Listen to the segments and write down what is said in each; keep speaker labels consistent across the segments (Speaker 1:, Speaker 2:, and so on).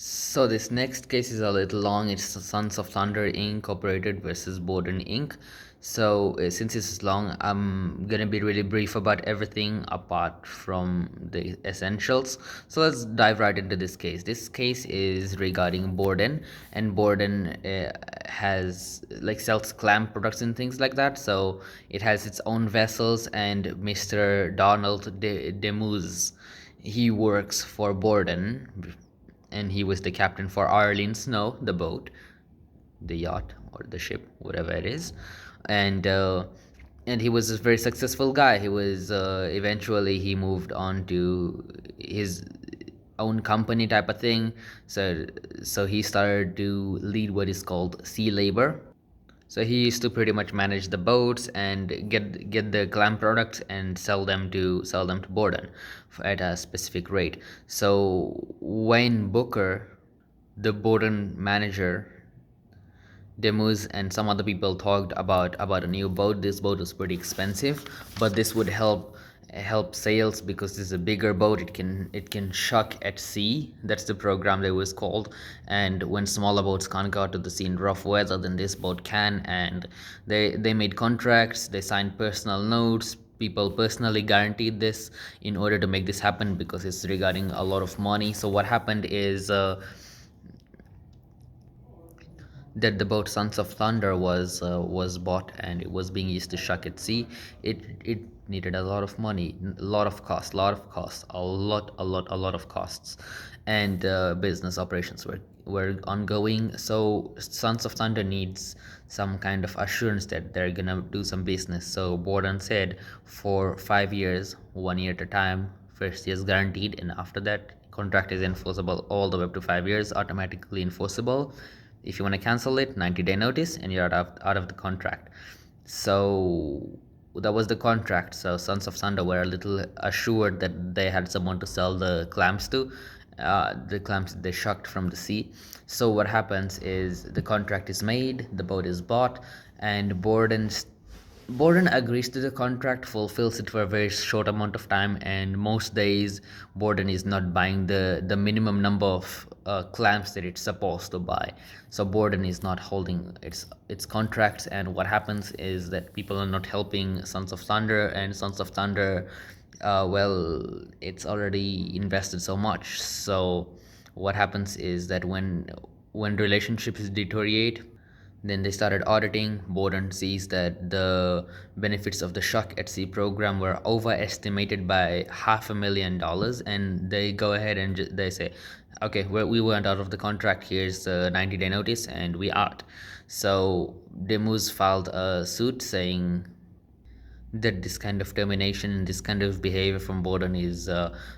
Speaker 1: So this next case is a little long. It's Sons of Thunder Incorporated versus Borden Inc. So since this is long, I'm gonna be really brief about everything apart from the essentials. So let's dive right into this case. This case is regarding Borden, and Borden has like sells clam products and things like that. So it has its own vessels, and Mr. Donald Demuse, he works for Borden, and he was the captain for Arlene Snow, the boat, the yacht or the ship, whatever it is, and he was a very successful guy. He was eventually he moved on to his own company type of thing. So he started to lead what is called sea labor. So he used to pretty much manage the boats and get the clam products and sell them to Borden at a specific rate. So Wayne Booker, the Borden manager, Demus and some other people talked about a new boat. This boat was pretty expensive, but this would help sales because this is a bigger boat. It can shuck at sea. That's the program that was called. And when smaller boats can't go out to the sea in rough weather, then this boat can. And they made contracts. They signed personal notes. People personally guaranteed this in order to make this happen because it's regarding a lot of money. So what happened is that the boat Sons of Thunder was bought, and it was being used to shuck at sea. It needed a lot of money, a lot of costs, a lot of costs, and business operations were ongoing. So Sons of Thunder needs some kind of assurance that they're gonna do some business. So Borden said for 5 years, 1 year at a time. First year is guaranteed, and after that, contract is enforceable all the way up to 5 years, automatically enforceable. If you want to cancel it, 90-day notice, and you're out of the contract. So that was the contract. So Sons of Thunder were a little assured that they had someone to sell the clams to. The clams they shucked from the sea. So what happens is the contract is made, the boat is bought, and Borden agrees to the contract, fulfills it for a very short amount of time, and most days Borden is not buying the minimum number of clams that it's supposed to buy. So Borden is not holding its contracts, and what happens is that people are not helping Sons of Thunder, and Sons of Thunder, well, it's already invested so much. So what happens is that when relationships deteriorate, then they started auditing. Borden sees that the benefits of the Shuck at Sea program were overestimated by $500,000, and they go ahead and they say, "Okay, we went out of the contract. Here's a 90-day notice, and we out." So Demus filed a suit saying that this kind of termination, this kind of behavior from Borden is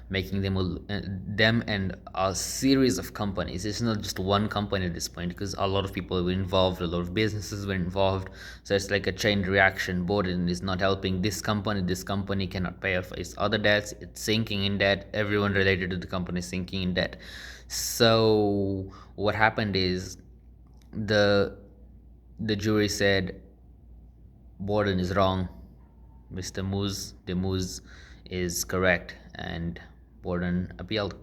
Speaker 1: making them and a series of companies. It's not just one company at this point, because a lot of people were involved, a lot of businesses were involved. So it's like a chain reaction. Borden is not helping this company. This company cannot pay off its other debts. It's sinking in debt. Everyone related to the company is sinking in debt. So what happened is the the jury said Borden is wrong. Mr. Moose is correct, and Borden appealed.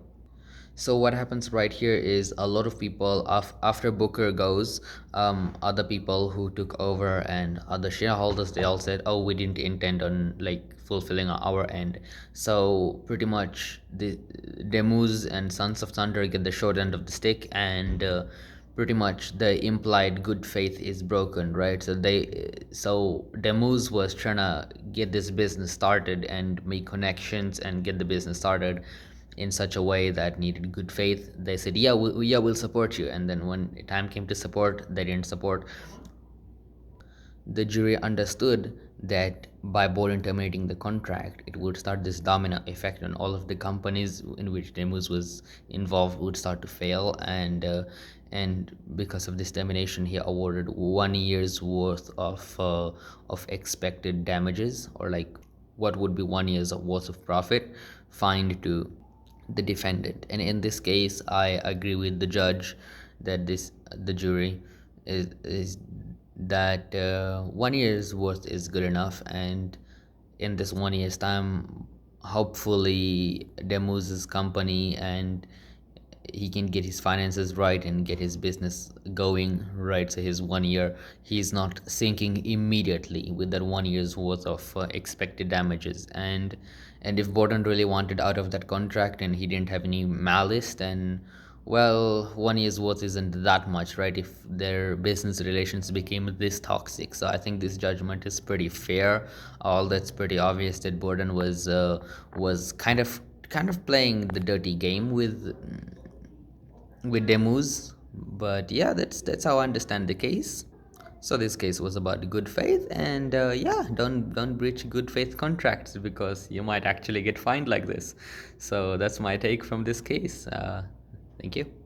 Speaker 1: So what happens right here is a lot of people after Booker goes, other people who took over and other shareholders, they all said, "Oh, we didn't intend on like fulfilling our end." So pretty much the Demus and Sons of Thunder get the short end of the stick, and pretty much the implied good faith is broken, right? So Demus was trying to get this business started and make connections and get the business started in such a way that needed good faith. They said, "Yeah, we'll support you," and then when time came to support, they didn't support. The jury understood that by Borden terminating the contract, it would start this domino effect, and all of the companies in which Demus was involved would start to fail. And because of this termination, he awarded 1 year's worth of expected damages, or like what would be 1 year's worth of profit, fined to the defendant. And in this case, I agree with the judge that the jury is that 1 year's worth is good enough, and in this 1 year's time, hopefully Demus's company and he can get his finances right and get his business going right. So his 1 year, he's not sinking immediately with that 1 year's worth of expected damages. And if Borden really wanted out of that contract and he didn't have any malice, then well, 1 year's worth isn't that much, right? If their business relations became this toxic. So I think this judgment is pretty fair. All that's pretty obvious that Borden was kind of playing the dirty game with Demus. But yeah, that's how I understand the case. So this case was about good faith, and yeah, don't breach good faith contracts because you might actually get fined like this. So that's my take from this case. Thank you.